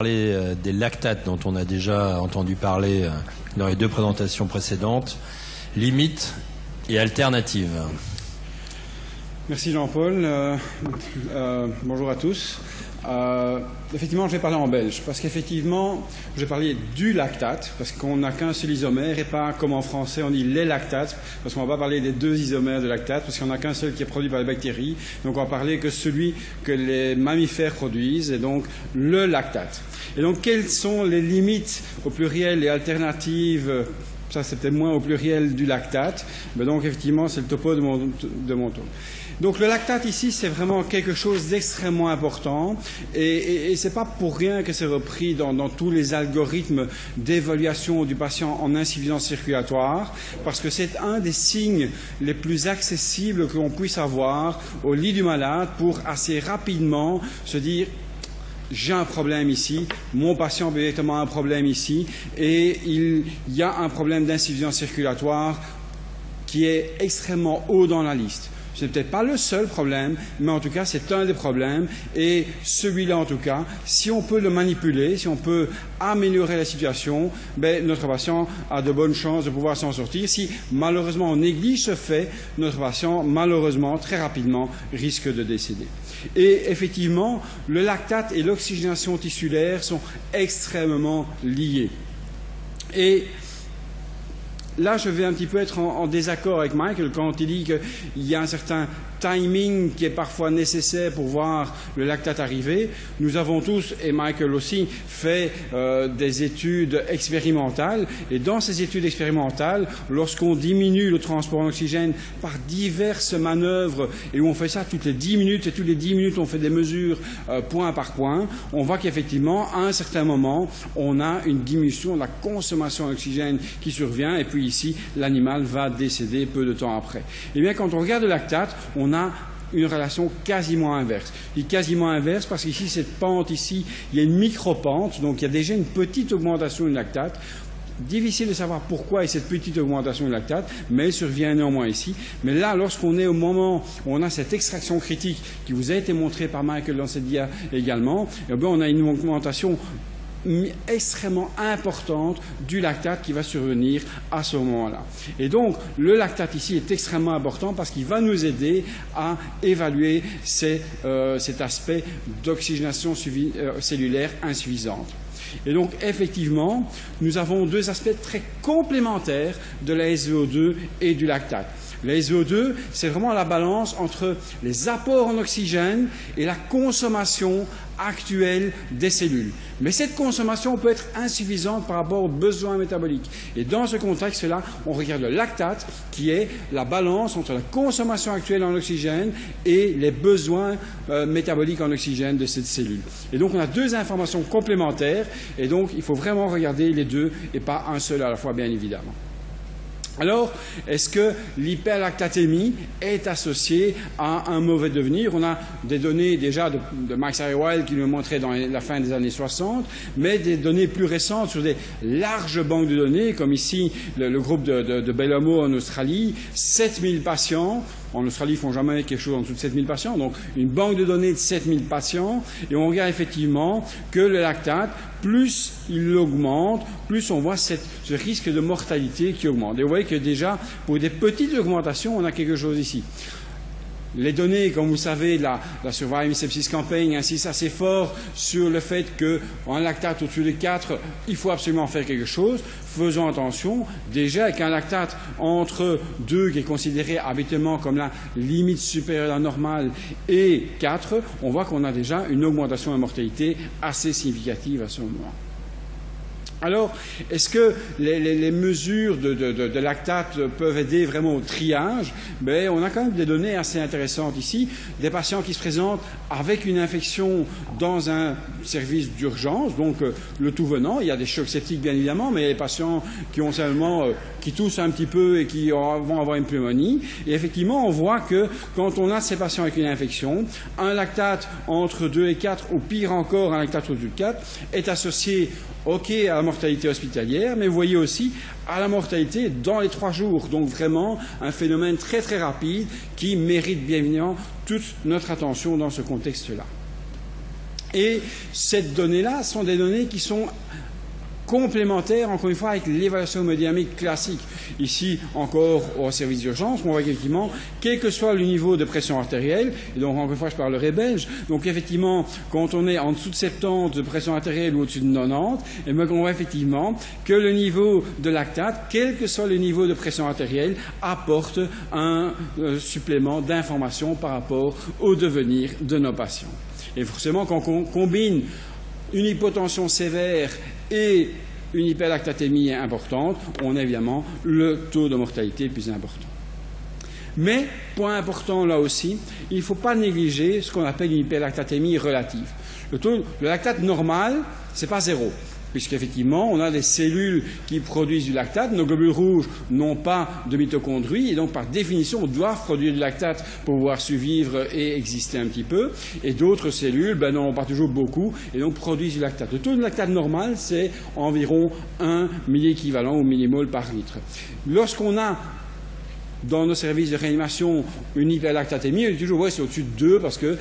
Parler des lactates dont on a déjà entendu parler dans les deux présentations précédentes, limites et alternatives. Merci Jean-Paul. Bonjour à tous. Effectivement, je vais parler en belge, parce qu'effectivement, je vais parler du lactate, parce qu'on n'a qu'un seul isomère, et pas comme en français, on dit les lactates, parce qu'on ne va pas parler des deux isomères de lactate, parce qu'on n'a qu'un seul qui est produit par les bactéries, donc on va parler que celui que les mammifères produisent, et donc le lactate. Et donc, quelles sont les limites au pluriel et alternatives? Ça, c'était moins au pluriel du lactate. Mais donc, effectivement, c'est le topo de mon tour. Donc, le lactate ici, c'est vraiment quelque chose d'extrêmement important. Et ce n'est pas pour rien que c'est repris dans tous les algorithmes d'évaluation du patient en insuffisance circulatoire, parce que c'est un des signes les plus accessibles que l'on puisse avoir au lit du malade pour assez rapidement se dire: j'ai un problème ici, mon patient a directement un problème ici, et il y a un problème d'insuffisance circulatoire qui est extrêmement haut dans la liste. Ce n'est peut-être pas le seul problème, mais en tout cas, c'est un des problèmes. Et celui-là, en tout cas, si on peut le manipuler, si on peut améliorer la situation, ben, notre patient a de bonnes chances de pouvoir s'en sortir. Si, malheureusement, on néglige ce fait, notre patient, malheureusement, très rapidement, risque de décéder. Et effectivement, le lactate et l'oxygénation tissulaire sont extrêmement liés. Et là, je vais un petit peu être en désaccord avec Michael quand il dit qu'il y a un certain timing qui est parfois nécessaire pour voir le lactate arriver. Nous avons tous, et Michael aussi, fait des études expérimentales. Et dans ces études expérimentales, lorsqu'on diminue le transport en oxygène par diverses manœuvres, et où on fait ça toutes les 10 minutes, et toutes les 10 minutes on fait des mesures point par point, on voit qu'effectivement, à un certain moment, on a une diminution de la consommation en oxygène qui survient, et puis ici, l'animal va décéder peu de temps après. Eh bien, quand on regarde le lactate, on a une relation quasiment inverse. Je dis quasiment inverse parce qu'ici, cette pente ici, il y a une micro-pente, donc il y a déjà une petite augmentation du lactate. Difficile de savoir pourquoi il y a cette petite augmentation du lactate, mais elle survient néanmoins ici. Mais là, lorsqu'on est au moment où on a cette extraction critique qui vous a été montrée par Michael dans cette dia également, eh bien, on a une augmentation extrêmement importante du lactate qui va survenir à ce moment-là. Et donc, le lactate ici est extrêmement important parce qu'il va nous aider à évaluer cet aspect d'oxygénation cellulaire insuffisante. Et donc, effectivement, nous avons deux aspects très complémentaires de la SVO2 et du lactate. La SVO2, c'est vraiment la balance entre les apports en oxygène et la consommation actuelle des cellules. Mais cette consommation peut être insuffisante par rapport aux besoins métaboliques. Et dans ce contexte-là, on regarde le lactate, qui est la balance entre la consommation actuelle en oxygène et les besoins métaboliques en oxygène de cette cellule. Et donc, on a deux informations complémentaires, et donc, il faut vraiment regarder les deux, et pas un seul à la fois, bien évidemment. Alors, est-ce que l'hyperlactatémie est associée à un mauvais devenir? On a des données déjà de Max Harry-Wild qui nous montraient dans la fin des années 60, mais des données plus récentes sur des larges banques de données, comme ici le groupe de Bellomo en Australie, 7000 patients. En Australie, ils ne font jamais quelque chose en dessous de 7000 patients, donc une banque de données de 7000 patients, et on regarde effectivement que le lactate, plus il augmente, plus on voit ce risque de mortalité qui augmente. Et vous voyez que déjà, pour des petites augmentations, on a quelque chose ici. Les données, comme vous savez, la Survive Sepsis Campaign insiste assez fort sur le fait qu'un lactate au-dessus de 4, il faut absolument faire quelque chose. Faisons attention, déjà avec un lactate entre 2, qui est considéré habituellement comme la limite supérieure à la normale, et 4, on voit qu'on a déjà une augmentation de mortalité assez significative à ce moment. Alors, est-ce que les mesures de lactate peuvent aider vraiment au triage? Ben, on a quand même des données assez intéressantes ici. Des patients qui se présentent avec une infection dans un service d'urgence, donc le tout venant. Il y a des chocs septiques, bien évidemment, mais il y a des patients qui ont seulement, qui toussent un petit peu et qui vont avoir une pneumonie. Et effectivement, on voit que quand on a ces patients avec une infection, un lactate entre 2 et 4, ou pire encore, un lactate au-dessus de 4, est associé OK à la mortalité hospitalière, mais vous voyez aussi à la mortalité dans les 3 jours. Donc vraiment un phénomène très très rapide qui mérite bien évidemment toute notre attention dans ce contexte-là. Et ces données-là sont des données qui sont complémentaires, encore une fois, avec l'évaluation hémodynamique classique. Ici, encore au service d'urgence, on voit qu'effectivement, quel que soit le niveau de pression artérielle, et donc encore une fois, je parlerai belge, donc effectivement, quand on est en dessous de 70 de pression artérielle ou au-dessus de 90, et bien on voit effectivement que le niveau de lactate, quel que soit le niveau de pression artérielle, apporte un supplément d'information par rapport au devenir de nos patients. Et forcément, quand on combine une hypotension sévère et une hyperlactatémie importante, on a évidemment le taux de mortalité plus important. Mais, point important là aussi, il ne faut pas négliger ce qu'on appelle une hyperlactatémie relative. Le lactate normal, ce n'est pas zéro, puisqu'effectivement, on a des cellules qui produisent du lactate. Nos globules rouges n'ont pas de mitochondries, et donc par définition, doivent produire du lactate pour pouvoir survivre et exister un petit peu. Et d'autres cellules n'en ont pas toujours beaucoup, et donc produisent du lactate. Le taux de lactate normal, c'est environ 1 milliéquivalent ou millimole par litre. Lorsqu'on a dans nos services de réanimation une hyperlactatémie, on dit toujours ouais, c'est au-dessus de 2 parce que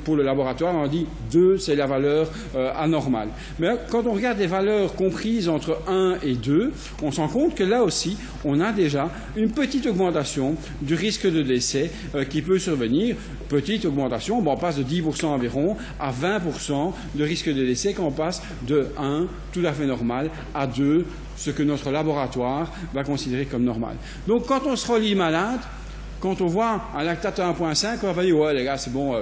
pour le laboratoire on dit 2 c'est la valeur anormale. Mais quand on regarde les valeurs comprises entre 1 et 2, on se rend compte que là aussi on a déjà une petite augmentation du risque de décès qui peut survenir. Petite augmentation, on passe de 10% environ à 20% de risque de décès quand on passe de 1 tout à fait normal à 2, ce que notre laboratoire va considérer comme normal. Donc quand on se relie malade, quand on voit un lactate à 1,5, on va pas dire ouais les gars c'est bon,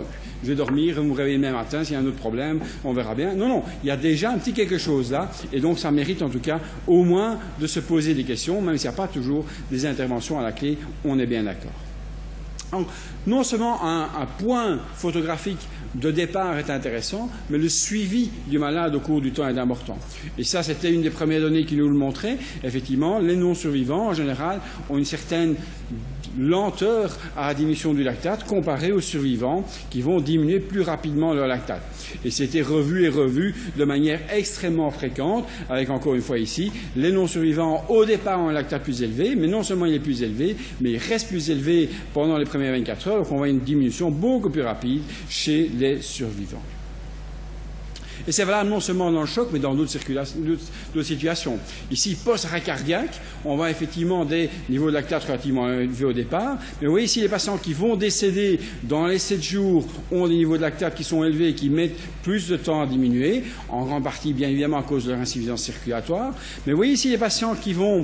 je vais dormir, vous me réveillez demain matin, s'il y a un autre problème, on verra bien. Non, non, il y a déjà un petit quelque chose là, et donc ça mérite en tout cas au moins de se poser des questions, même s'il n'y a pas toujours des interventions à la clé, on est bien d'accord. Donc, non seulement un point photographique de départ est intéressant, mais le suivi du malade au cours du temps est important. Et ça, c'était une des premières données qui nous le montrait. Effectivement, les non-survivants, en général, ont une certaine lenteur à la diminution du lactate comparée aux survivants qui vont diminuer plus rapidement leur lactate. Et c'était revu et revu de manière extrêmement fréquente, avec encore une fois ici, les non-survivants au départ ont un lactate plus élevé, mais non seulement il est plus élevé, mais il reste plus élevé pendant les premières 24 heures, donc on voit une diminution beaucoup plus rapide chez les survivants. Et c'est valable non seulement dans le choc, mais dans d'autres situations. Ici, post-arrêt cardiaque, on voit effectivement des niveaux de lactate relativement élevés au départ. Mais vous voyez ici, les patients qui vont décéder dans les 7 jours ont des niveaux de lactate qui sont élevés et qui mettent plus de temps à diminuer, en grande partie, bien évidemment, à cause de leur insuffisance circulatoire. Mais vous voyez ici, les patients qui vont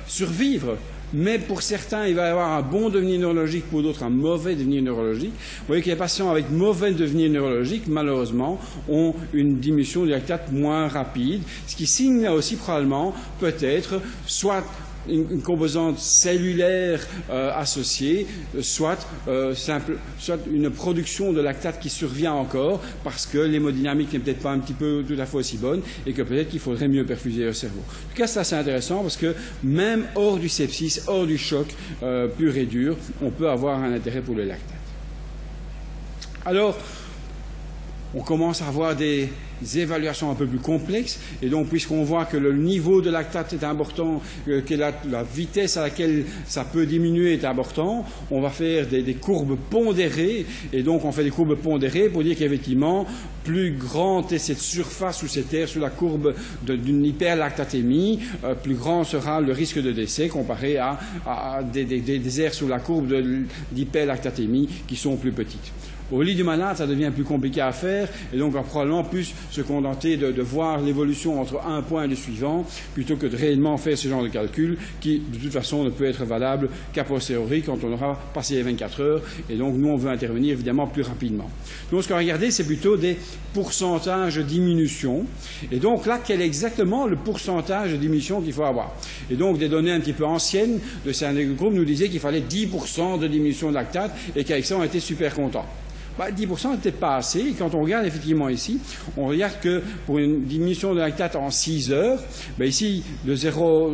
survivre, mais pour certains, il va y avoir un bon devenir neurologique, pour d'autres, un mauvais devenir neurologique. Vous voyez que les patients avec mauvais devenir neurologique, malheureusement, ont une diminution du lactate moins rapide, ce qui signe là aussi probablement, peut-être, soit une composante cellulaire associée, soit une production de lactate qui survient encore parce que l'hémodynamique n'est peut-être pas un petit peu tout à fait aussi bonne et que peut-être qu'il faudrait mieux perfuser le cerveau. En tout cas, ça c'est intéressant parce que même hors du sepsis, hors du choc pur et dur, on peut avoir un intérêt pour le lactate. Alors, on commence à avoir des évaluations un peu plus complexes, et donc puisqu'on voit que le niveau de lactate est important, que la vitesse à laquelle ça peut diminuer est important, on va faire des courbes pondérées, et donc on fait des courbes pondérées pour dire qu'effectivement, plus grande est cette surface ou cette aire sous la courbe d'une hyperlactatémie, plus grand sera le risque de décès comparé à des aires sous la courbe d'hyperlactatémie qui sont plus petites. Au lit du malade, ça devient plus compliqué à faire, et donc on va probablement plus se contenter de voir l'évolution entre un point et le suivant, plutôt que de réellement faire ce genre de calcul, qui de toute façon ne peut être valable qu'a posteriori quand on aura passé les 24 heures, et donc nous on veut intervenir évidemment plus rapidement. Donc ce qu'on va regarder, c'est plutôt des pourcentages de diminution, et donc là, quel est exactement le pourcentage de diminution qu'il faut avoir? Et donc des données un petit peu anciennes de ces groupes nous disaient qu'il fallait 10% de diminution de lactate, et qu'avec ça on était super content. 10% n'est peut-être pas assez. Et quand on regarde effectivement ici, on regarde que pour une diminution de lactate en 6 heures, ici, de 0,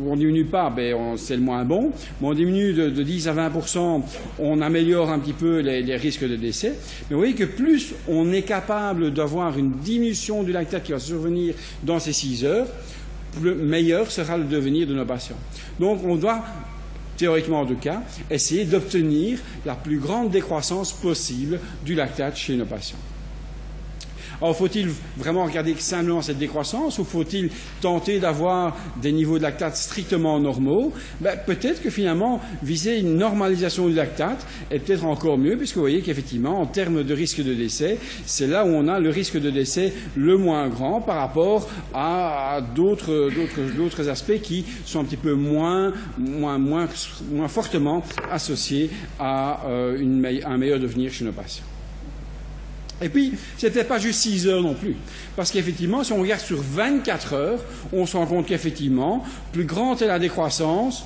on ne diminue pas, c'est le moins bon. Mais on diminue de 10 à 20%, on améliore un petit peu les risques de décès. Mais vous voyez que plus on est capable d'avoir une diminution du lactate qui va survenir dans ces 6 heures, meilleur sera le devenir de nos patients. Donc on doit, théoriquement en tout cas, essayer d'obtenir la plus grande décroissance possible du lactate chez nos patients. Alors, faut-il vraiment regarder simplement cette décroissance ou faut-il tenter d'avoir des niveaux de lactate strictement normaux? Peut-être que finalement, viser une normalisation du lactate est peut-être encore mieux, puisque vous voyez qu'effectivement, en termes de risque de décès, c'est là où on a le risque de décès le moins grand par rapport à d'autres aspects qui sont un petit peu moins fortement associés à un meilleur devenir chez nos patients. Et puis, ce n'était pas juste 6 heures non plus. Parce qu'effectivement, si on regarde sur 24 heures, on se rend compte qu'effectivement, plus grande est la décroissance,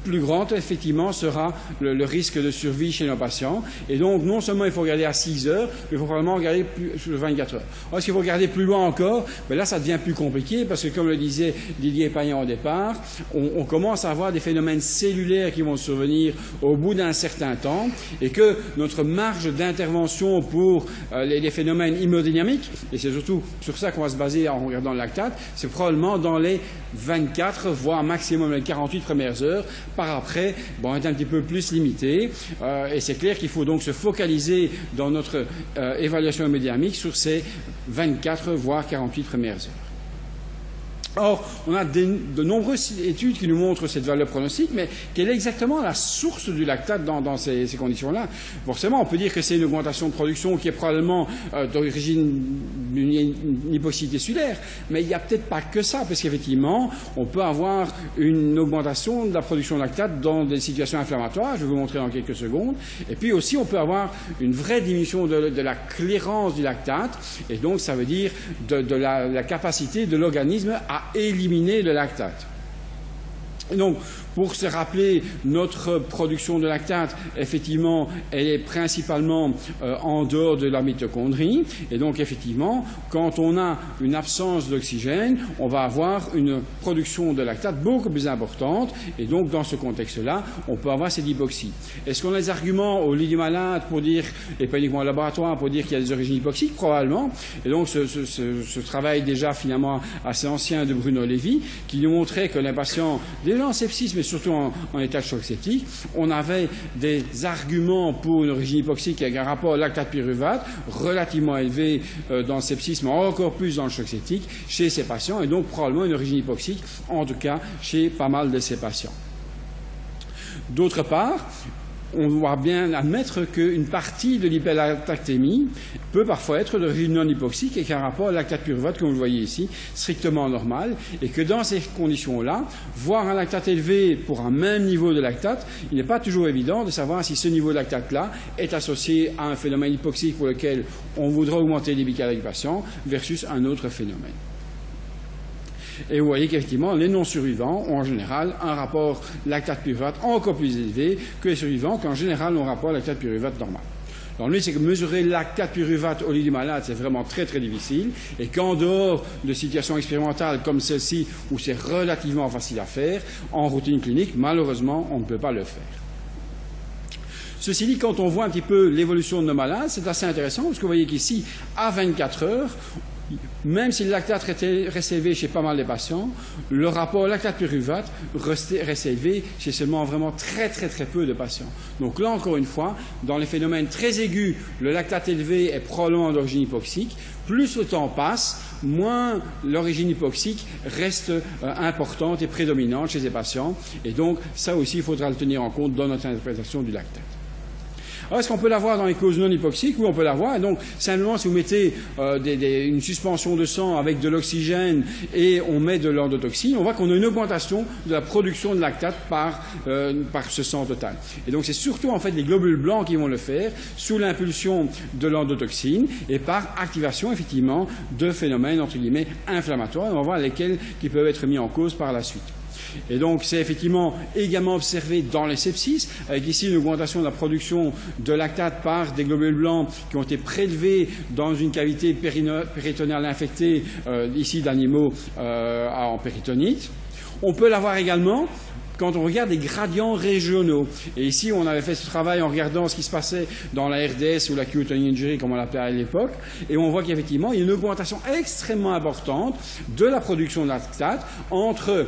plus grand, effectivement, sera le risque de survie chez nos patients. Et donc, non seulement il faut regarder à 6 heures, mais il faut probablement regarder sur 24 heures. Alors, est-ce qu'il faut regarder plus loin encore? Là, ça devient plus compliqué parce que, comme le disait Didier Payan au départ, on commence à avoir des phénomènes cellulaires qui vont survenir au bout d'un certain temps et que notre marge d'intervention pour les phénomènes hémodynamiques, et c'est surtout sur ça qu'on va se baser en regardant le lactate, c'est probablement dans les 24, voire maximum les 48 premières heures. Par après, on est un petit peu plus limité et c'est clair qu'il faut donc se focaliser dans notre évaluation hémodynamique sur ces 24 voire 48 premières heures. Or, on a de nombreuses études qui nous montrent cette valeur pronostique, mais quelle est exactement la source du lactate dans ces conditions-là? Forcément, on peut dire que c'est une augmentation de production qui est probablement d'origine d'une hypoxie tissulaire, mais il n'y a peut-être pas que ça, parce qu'effectivement, on peut avoir une augmentation de la production de lactate dans des situations inflammatoires, je vais vous montrer dans quelques secondes, et puis aussi on peut avoir une vraie diminution de la clairance du lactate, et donc ça veut dire de la capacité de l'organisme à éliminer le lactate. Et donc, pour se rappeler, notre production de lactate, effectivement, elle est principalement en dehors de la mitochondrie. Et donc, effectivement, quand on a une absence d'oxygène, on va avoir une production de lactate beaucoup plus importante. Et donc, dans ce contexte-là, on peut avoir cette hypoxie. Est-ce qu'on a des arguments au lit du malade pour dire, et pas uniquement au laboratoire, pour dire qu'il y a des origines hypoxiques? Probablement. Et donc, ce travail déjà finalement assez ancien de Bruno Lévy, qui nous montrait que les patients, déjà en sepsis, mais surtout en état de choc septique, on avait des arguments pour une origine hypoxique avec un rapport lactate-pyruvate relativement élevé dans le sepsis, mais encore plus dans le choc septique chez ces patients, et donc probablement une origine hypoxique, en tout cas chez pas mal de ces patients. D'autre part, on doit bien admettre qu'une partie de l'hyperlactatémie peut parfois être d'origine non hypoxique et qu'un rapport lactate-pyruvate, comme vous le voyez ici, strictement normal, et que dans ces conditions-là, voir un lactate élevé pour un même niveau de lactate, il n'est pas toujours évident de savoir si ce niveau de lactate-là est associé à un phénomène hypoxique pour lequel on voudra augmenter les bicala du patient versus un autre phénomène. Et vous voyez qu'effectivement, les non-survivants ont en général un rapport lactate-pyruvate encore plus élevé que les survivants qui en général ont un rapport lactate-pyruvate normal. Alors lui, c'est que mesurer le lactate-pyruvate au lit du malade, c'est vraiment très très difficile, et qu'en dehors de situations expérimentales comme celle-ci, où c'est relativement facile à faire, en routine clinique, malheureusement, on ne peut pas le faire. Ceci dit, quand on voit un petit peu l'évolution de nos malades, c'est assez intéressant, parce que vous voyez qu'ici, à 24 heures, même si le lactate reste élevé chez pas mal de patients, le rapport lactate-pyruvate reste élevé chez seulement vraiment très très très peu de patients. Donc là encore une fois, dans les phénomènes très aigus, le lactate élevé est probablement d'origine hypoxique. Plus le temps passe, moins l'origine hypoxique reste importante et prédominante chez ces patients. Et donc ça aussi, il faudra le tenir en compte dans notre interprétation du lactate. Alors, est-ce qu'on peut l'avoir dans les causes non hypoxiques? Oui, on peut l'avoir. Et donc, simplement, si vous mettez une suspension de sang avec de l'oxygène et on met de l'endotoxine, on voit qu'on a une augmentation de la production de lactate par ce sang total. Et donc, c'est surtout, en fait, les globules blancs qui vont le faire sous l'impulsion de l'endotoxine et par activation, effectivement, de phénomènes, entre guillemets, inflammatoires. Et on va voir lesquels qui peuvent être mis en cause par la suite. Et donc, c'est effectivement également observé dans les sepsis, avec ici une augmentation de la production de lactate par des globules blancs qui ont été prélevés dans une cavité péritonéale infectée, ici d'animaux en péritonite. On peut l'avoir également quand on regarde des gradients régionaux. Et ici, on avait fait ce travail en regardant ce qui se passait dans la RDS ou la acute injury, comme on l'appelait à l'époque, et on voit qu'effectivement, il y a une augmentation extrêmement importante de la production de lactate entre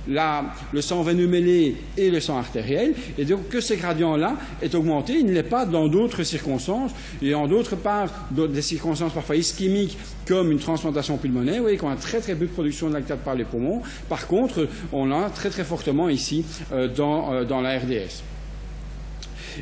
le sang veineux mêlé et le sang artériel, et donc que ce gradient-là est augmenté. Il ne l'est pas dans d'autres circonstances, et en d'autres parts, des circonstances parfois ischémiques, comme une transplantation pulmonaire. Vous voyez qu'on a très très peu de production de lactate par les poumons. Par contre, on l'a très très fortement ici dans la RDS.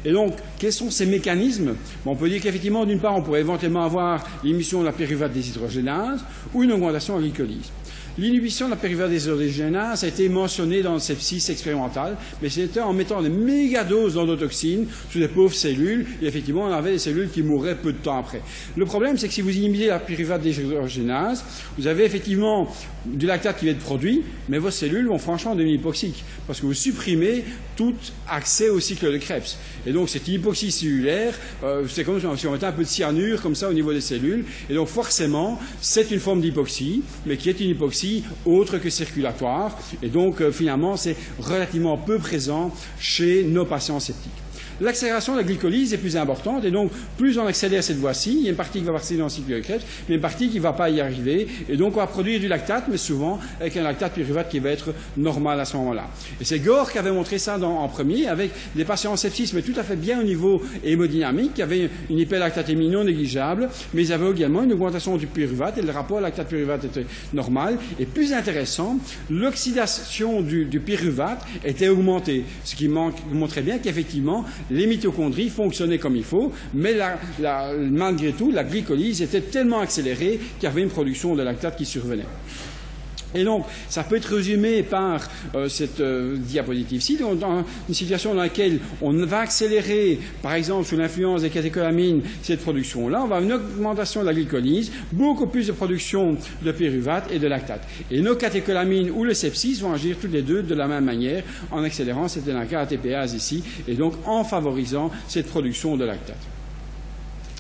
Et donc, quels sont ces mécanismes? On peut dire qu'effectivement, d'une part, on pourrait éventuellement avoir l'émission de la pyruvate déshydrogénase ou une augmentation de la glycolyse. L'inhibition de la pyruvate déshydrogénase a été mentionnée dans le sepsis expérimental, mais c'était en mettant des mégadoses d'endotoxines sur des pauvres cellules, et effectivement, on avait des cellules qui mourraient peu de temps après. Le problème, c'est que si vous inhibez la pyruvate déshydrogénase, vous avez effectivement du lactate qui va être produit, mais vos cellules vont franchement devenir hypoxiques, parce que vous supprimez tout accès au cycle de Krebs. Et donc, cette hypoxie cellulaire, c'est comme si on mettait un peu de cyanure comme ça au niveau des cellules, et donc forcément, c'est une forme d'hypoxie, mais qui est une hypoxie autre que circulatoire, et donc finalement c'est relativement peu présent chez nos patients septiques. L'accélération de la glycolyse est plus importante, et donc plus on accélère cette voie-ci, il y a une partie qui va passer dans le cycle de Krebs, mais une partie qui ne va pas y arriver, et donc on va produire du lactate, mais souvent avec un lactate pyruvate qui va être normal à ce moment-là. Et c'est Gore qui avait montré ça en premier, avec des patients en sepsis, mais tout à fait bien au niveau hémodynamique, qui avaient une hyperlactatémie non négligeable, mais ils avaient également une augmentation du pyruvate, et le rapport lactate-pyruvate était normal, et plus intéressant, l'oxydation du pyruvate était augmentée, ce qui montrait bien qu'effectivement, les mitochondries fonctionnaient comme il faut, mais malgré tout, la glycolyse était tellement accélérée qu'il y avait une production de lactate qui survenait. Et donc, ça peut être résumé par cette diapositive-ci, dans une situation dans laquelle on va accélérer, par exemple, sous l'influence des catécholamines, cette production-là, on va avoir une augmentation de la glycolyse, beaucoup plus de production de pyruvate et de lactate. Et nos catécholamines ou le sepsis vont agir toutes les deux de la même manière, en accélérant cette NK-ATPase ici, et donc en favorisant cette production de lactate.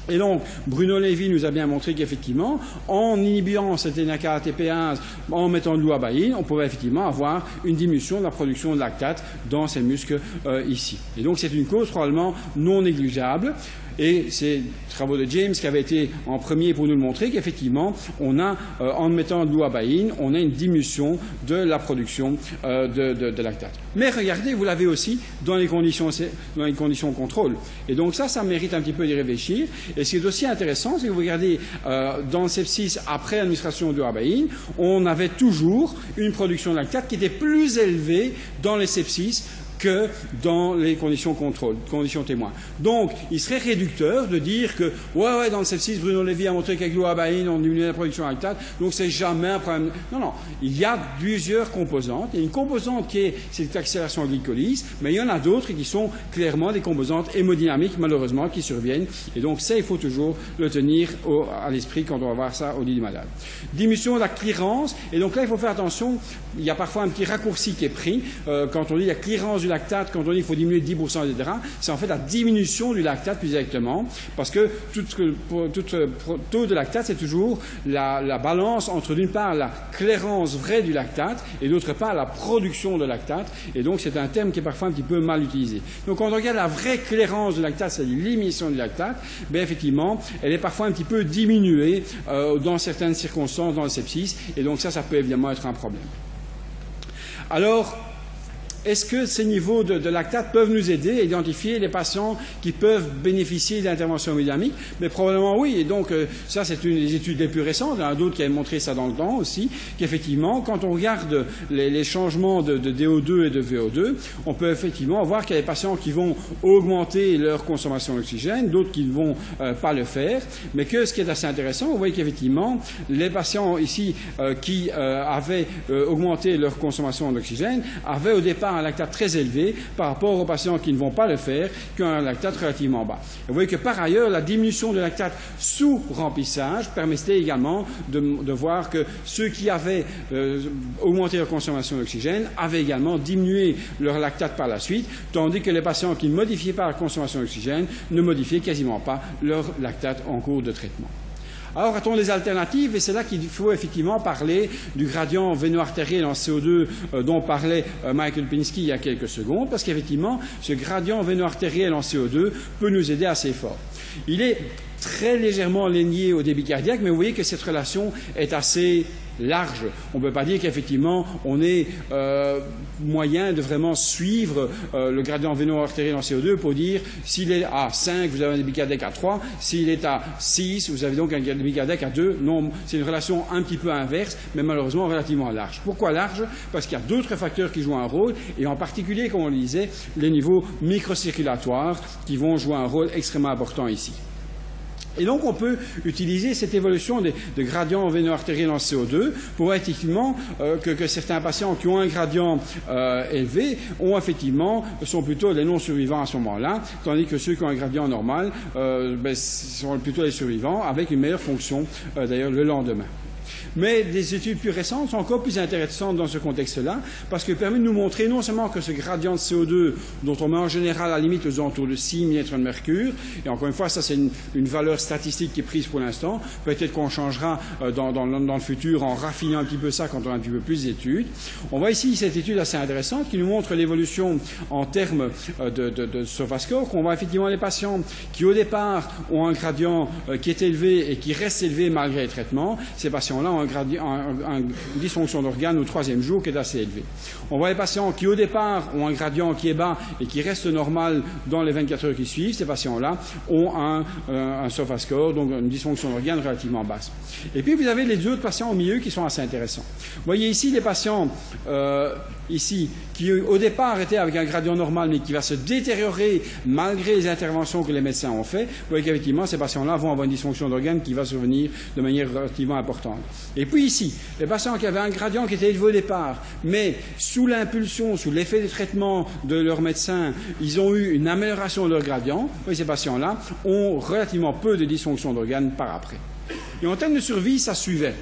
Et donc, Bruno Levy nous a bien montré qu'effectivement, en inhibant cette NK-ATPase, en mettant de l'ouabaïne, on pouvait effectivement avoir une diminution de la production de lactate dans ces muscles ici. Et donc, c'est une cause probablement non négligeable. Et c'est les travaux de James qui avaient été en premier pour nous le montrer qu'effectivement, on a, en mettant de l'ouabaïne, on a une diminution de la production de lactate. Mais regardez, vous l'avez aussi dans les conditions contrôle. Et donc ça mérite un petit peu d'y réfléchir. Et ce qui est aussi intéressant, c'est que vous regardez dans le sepsis, après l'administration de l'ouabaïne, on avait toujours une production de lactate qui était plus élevée dans les sepsis que dans les conditions contrôle, conditions témoins. Donc, il serait réducteur de dire que, ouais, dans le sepsis, Bruno Levy a montré qu'avec l'ouabaïne, on diminue la production de lactate, donc c'est jamais un problème. Non, il y a plusieurs composantes. Il y a une composante qui est cette accélération de glycolyse, mais il y en a d'autres qui sont clairement des composantes hémodynamiques, malheureusement, qui surviennent. Et donc, ça, il faut toujours le tenir à l'esprit quand on va voir ça au lit du malade. Diminution de la clearance, et donc là, il faut faire attention, il y a parfois un petit raccourci qui est pris, quand on dit la clearance du lactate, quand on dit qu'il faut diminuer de 10%, etc., c'est en fait la diminution du lactate plus exactement, parce que tout taux de lactate, c'est toujours la balance entre d'une part la clairance vraie du lactate et d'autre part la production de lactate, et donc c'est un terme qui est parfois un petit peu mal utilisé. Donc quand on regarde la vraie clairance du lactate, c'est-à-dire l'émission du lactate, bien effectivement, elle est parfois un petit peu diminuée dans certaines circonstances dans le sepsis, et donc ça peut évidemment être un problème. Alors, est-ce que ces niveaux de lactate peuvent nous aider à identifier les patients qui peuvent bénéficier d'interventions hémodynamiques? Mais probablement oui. Et donc, ça, c'est une des études les plus récentes. Il y en a d'autres qui avaient montré ça dans le temps aussi, qu'effectivement, quand on regarde les changements de DO2 et de VO2, on peut effectivement voir qu'il y a des patients qui vont augmenter leur consommation d'oxygène, d'autres qui ne vont pas le faire. Mais que ce qui est assez intéressant, vous voyez qu'effectivement, les patients ici qui avaient augmenté leur consommation d'oxygène avaient au départ un lactate très élevé par rapport aux patients qui ne vont pas le faire, qui ont un lactate relativement bas. Et vous voyez que par ailleurs, la diminution de lactate sous remplissage permettait également de voir que ceux qui avaient augmenté leur consommation d'oxygène avaient également diminué leur lactate par la suite, tandis que les patients qui ne modifiaient pas leur consommation d'oxygène ne modifiaient quasiment pas leur lactate en cours de traitement. Alors, a-t-on des alternatives? Et c'est là qu'il faut effectivement parler du gradient veiно-artériel en CO2 dont parlait Michael Pinsky il y a quelques secondes, parce qu'effectivement, ce gradient veino-artériel en CO2 peut nous aider assez fort. Il est très légèrement lié au débit cardiaque, mais vous voyez que cette relation est assez large. On ne peut pas dire qu'effectivement on est moyen de vraiment suivre le gradient véno-artériel en CO2 pour dire s'il est à 5, vous avez un débit cardiaque à 3, s'il est à 6, vous avez donc un débit cardiaque à 2. Non, c'est une relation un petit peu inverse, mais malheureusement relativement large. Pourquoi large? Parce qu'il y a d'autres facteurs qui jouent un rôle, et en particulier, comme on le disait, les niveaux microcirculatoires qui vont jouer un rôle extrêmement important ici. Et donc, on peut utiliser cette évolution de gradient véno-artériel en CO2 pour effectivement que certains patients qui ont un gradient élevé sont plutôt les non-survivants à ce moment-là, tandis que ceux qui ont un gradient normal sont plutôt les survivants, avec une meilleure fonction d'ailleurs le lendemain. Mais des études plus récentes sont encore plus intéressantes dans ce contexte-là, parce qu'elles permettent de nous montrer non seulement que ce gradient de CO2, dont on met en général à la limite aux alentours de 6 mm de mercure, et encore une fois, ça c'est une valeur statistique qui est prise pour l'instant, peut-être qu'on changera dans le futur en raffinant un petit peu ça quand on a un petit peu plus d'études. On voit ici cette étude assez intéressante qui nous montre l'évolution en termes de SOFA-score, qu'on voit effectivement les patients qui au départ ont un gradient qui est élevé et qui reste élevé malgré les traitements. Ces patients-là ont une dysfonction d'organes au 3e jour qui est assez élevée. On voit les patients qui au départ ont un gradient qui est bas et qui reste normal dans les 24 heures qui suivent. Ces patients-là ont un SOFA-score, donc une dysfonction d'organes relativement basse. Et puis vous avez les deux autres patients au milieu qui sont assez intéressants. Vous voyez ici les patients qui au départ étaient avec un gradient normal mais qui va se détériorer malgré les interventions que les médecins ont fait. Vous voyez qu'effectivement ces patients-là vont avoir une dysfonction d'organes qui va survenir de manière relativement importante. Et puis ici, les patients qui avaient un gradient qui était élevé au départ, mais sous l'impulsion, sous l'effet des traitements de leur médecin, ils ont eu une amélioration de leur gradient. Vous voyez, ces patients-là ont relativement peu de dysfonction d'organes par après. Et en termes de survie, ça suivait.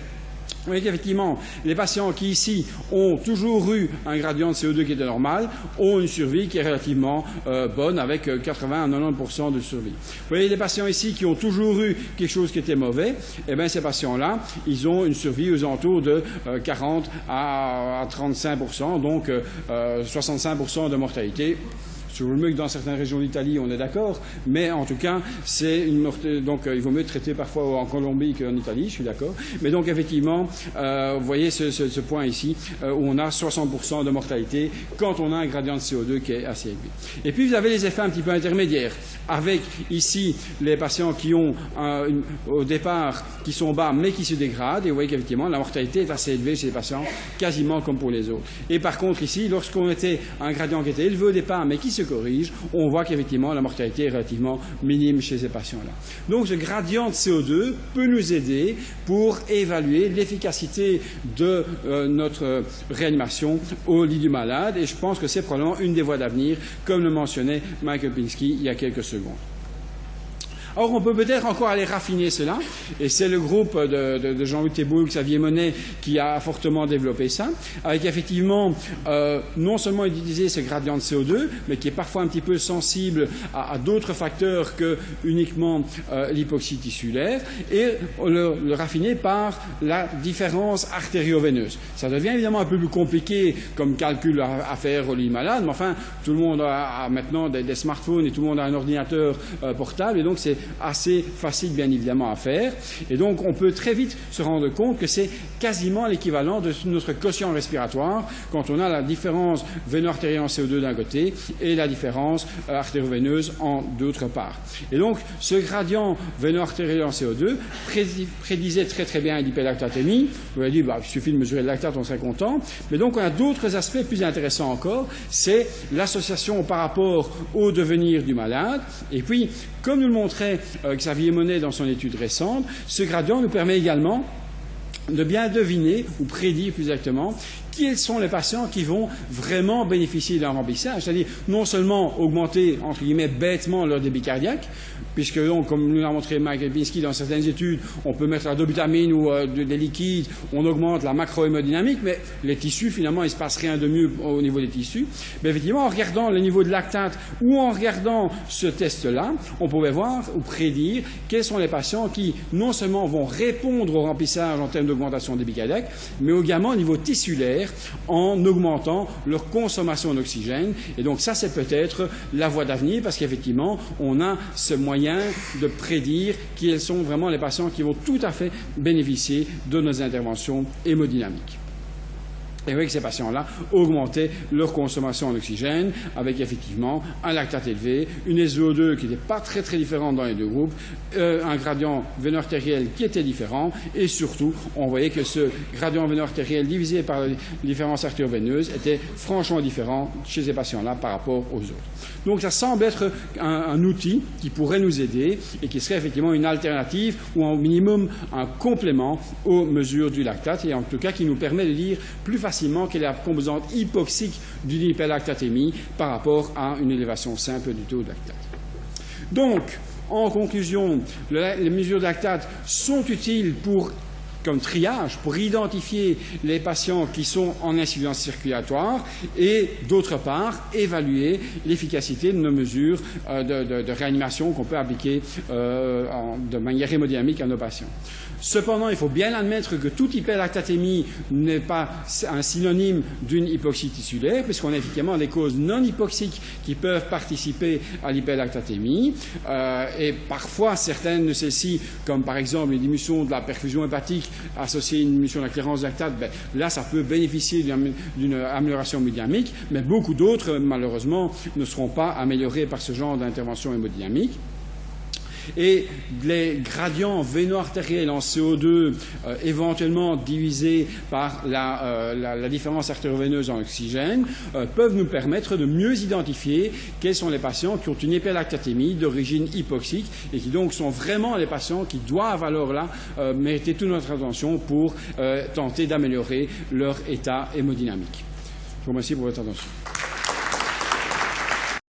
Vous voyez qu'effectivement, les patients qui ici ont toujours eu un gradient de CO2 qui était normal ont une survie qui est relativement bonne, avec 80 à 90% de survie. Vous voyez les patients ici qui ont toujours eu quelque chose qui était mauvais, eh bien ces patients-là, ils ont une survie aux alentours de 40 à 35%, donc 65% de mortalité. C'est mieux que dans certaines régions d'Italie, on est d'accord, mais en tout cas, donc il vaut mieux traiter parfois en Colombie qu'en Italie, je suis d'accord. Mais donc effectivement, vous voyez ce point ici, où on a 60% de mortalité quand on a un gradient de CO2 qui est assez élevé. Et puis vous avez les effets un petit peu intermédiaires, avec ici les patients qui ont au départ qui sont bas mais qui se dégradent, et vous voyez qu'effectivement la mortalité est assez élevée chez les patients, quasiment comme pour les autres. Et par contre ici, lorsqu'on était un gradient qui était élevé au départ mais qui se corrige, on voit qu'effectivement la mortalité est relativement minime chez ces patients-là. Donc ce gradient de CO2 peut nous aider pour évaluer l'efficacité de notre réanimation au lit du malade, et je pense que c'est probablement une des voies d'avenir, comme le mentionnait Michael Pinsky il y a quelques secondes. Or, on peut peut-être encore aller raffiner cela, et c'est le groupe de Jean-Louis Thébault, Xavier Monet, qui a fortement développé ça, avec effectivement non seulement utiliser ce gradient de CO2, mais qui est parfois un petit peu sensible à d'autres facteurs que uniquement l'hypoxie tissulaire, et le raffiner par la différence artério-veineuse. Ça devient évidemment un peu plus compliqué comme calcul à faire au lit malade, mais enfin, tout le monde a maintenant des smartphones et tout le monde a un ordinateur portable, et donc c'est assez facile bien évidemment à faire, et donc on peut très vite se rendre compte que c'est quasiment l'équivalent de notre quotient respiratoire quand on a la différence véno-artérielle en CO2 d'un côté et la différence artério-veineuse en d'autre part. Et donc ce gradient véno-artériel en CO2 prédisait très très bien l'hyperlactatémie. Vous avez dit il suffit de mesurer le lactate, on serait content, mais donc on a d'autres aspects plus intéressants encore, c'est l'association par rapport au devenir du malade, et puis comme nous le montrait Xavier Monet dans son étude récente, ce gradient nous permet également de bien deviner, ou prédire plus exactement, quels sont les patients qui vont vraiment bénéficier d'un remplissage, c'est-à-dire non seulement augmenter, entre guillemets, bêtement leur débit cardiaque, puisque donc, comme nous l'a montré Michael Pinsky dans certaines études, on peut mettre la dobutamine ou des liquides, on augmente la macrohémodynamique, mais les tissus, finalement, il ne se passe rien de mieux au niveau des tissus. Mais effectivement, en regardant le niveau de lactate ou en regardant ce test-là, on pouvait voir ou prédire quels sont les patients qui, non seulement vont répondre au remplissage en termes d'augmentation de débit cardiaque, mais également au niveau tissulaire, en augmentant leur consommation d'oxygène. Et donc ça, c'est peut-être la voie d'avenir, parce qu'effectivement, on a ce moyen moyen de prédire quels sont vraiment les patients qui vont tout à fait bénéficier de nos interventions hémodynamiques. Et avec ces patients-là, augmenter leur consommation en oxygène avec effectivement un lactate élevé, une SVO2 qui n'était pas très différente dans les deux groupes, un gradient veno-artériel qui était différent et surtout, on voyait que ce gradient veno-artériel divisé par les différences artério-veineuses était franchement différent chez ces patients-là par rapport aux autres. Donc ça semble être un outil qui pourrait nous aider et qui serait effectivement une alternative ou au minimum un complément aux mesures du lactate et en tout cas qui nous permet de dire plus facilement quelle est la composante hypoxique d'une hyperlactatémie par rapport à une élévation simple du taux de lactate. Donc, en conclusion, les mesures de lactate sont utiles comme triage pour identifier les patients qui sont en insuffisance circulatoire et, d'autre part, évaluer l'efficacité de nos mesures de réanimation qu'on peut appliquer de manière hémodynamique à nos patients. Cependant, il faut bien admettre que toute hyperlactatémie n'est pas un synonyme d'une hypoxie tissulaire, puisqu'on a effectivement des causes non hypoxiques qui peuvent participer à l'hyperlactatémie. Et parfois, certaines de celles-ci, comme par exemple une diminution de la perfusion hépatique associée à une diminution de la clairance de lactate, là, ça peut bénéficier d'une amélioration hémodynamique, mais beaucoup d'autres, malheureusement, ne seront pas améliorées par ce genre d'intervention hémodynamique. Et les gradients véno-artériels en CO2 éventuellement divisés par la différence artério-veineuse en oxygène peuvent nous permettre de mieux identifier quels sont les patients qui ont une hyperlactatémie d'origine hypoxique et qui donc sont vraiment les patients qui doivent alors là mériter toute notre attention pour tenter d'améliorer leur état hémodynamique. Je vous remercie pour votre attention.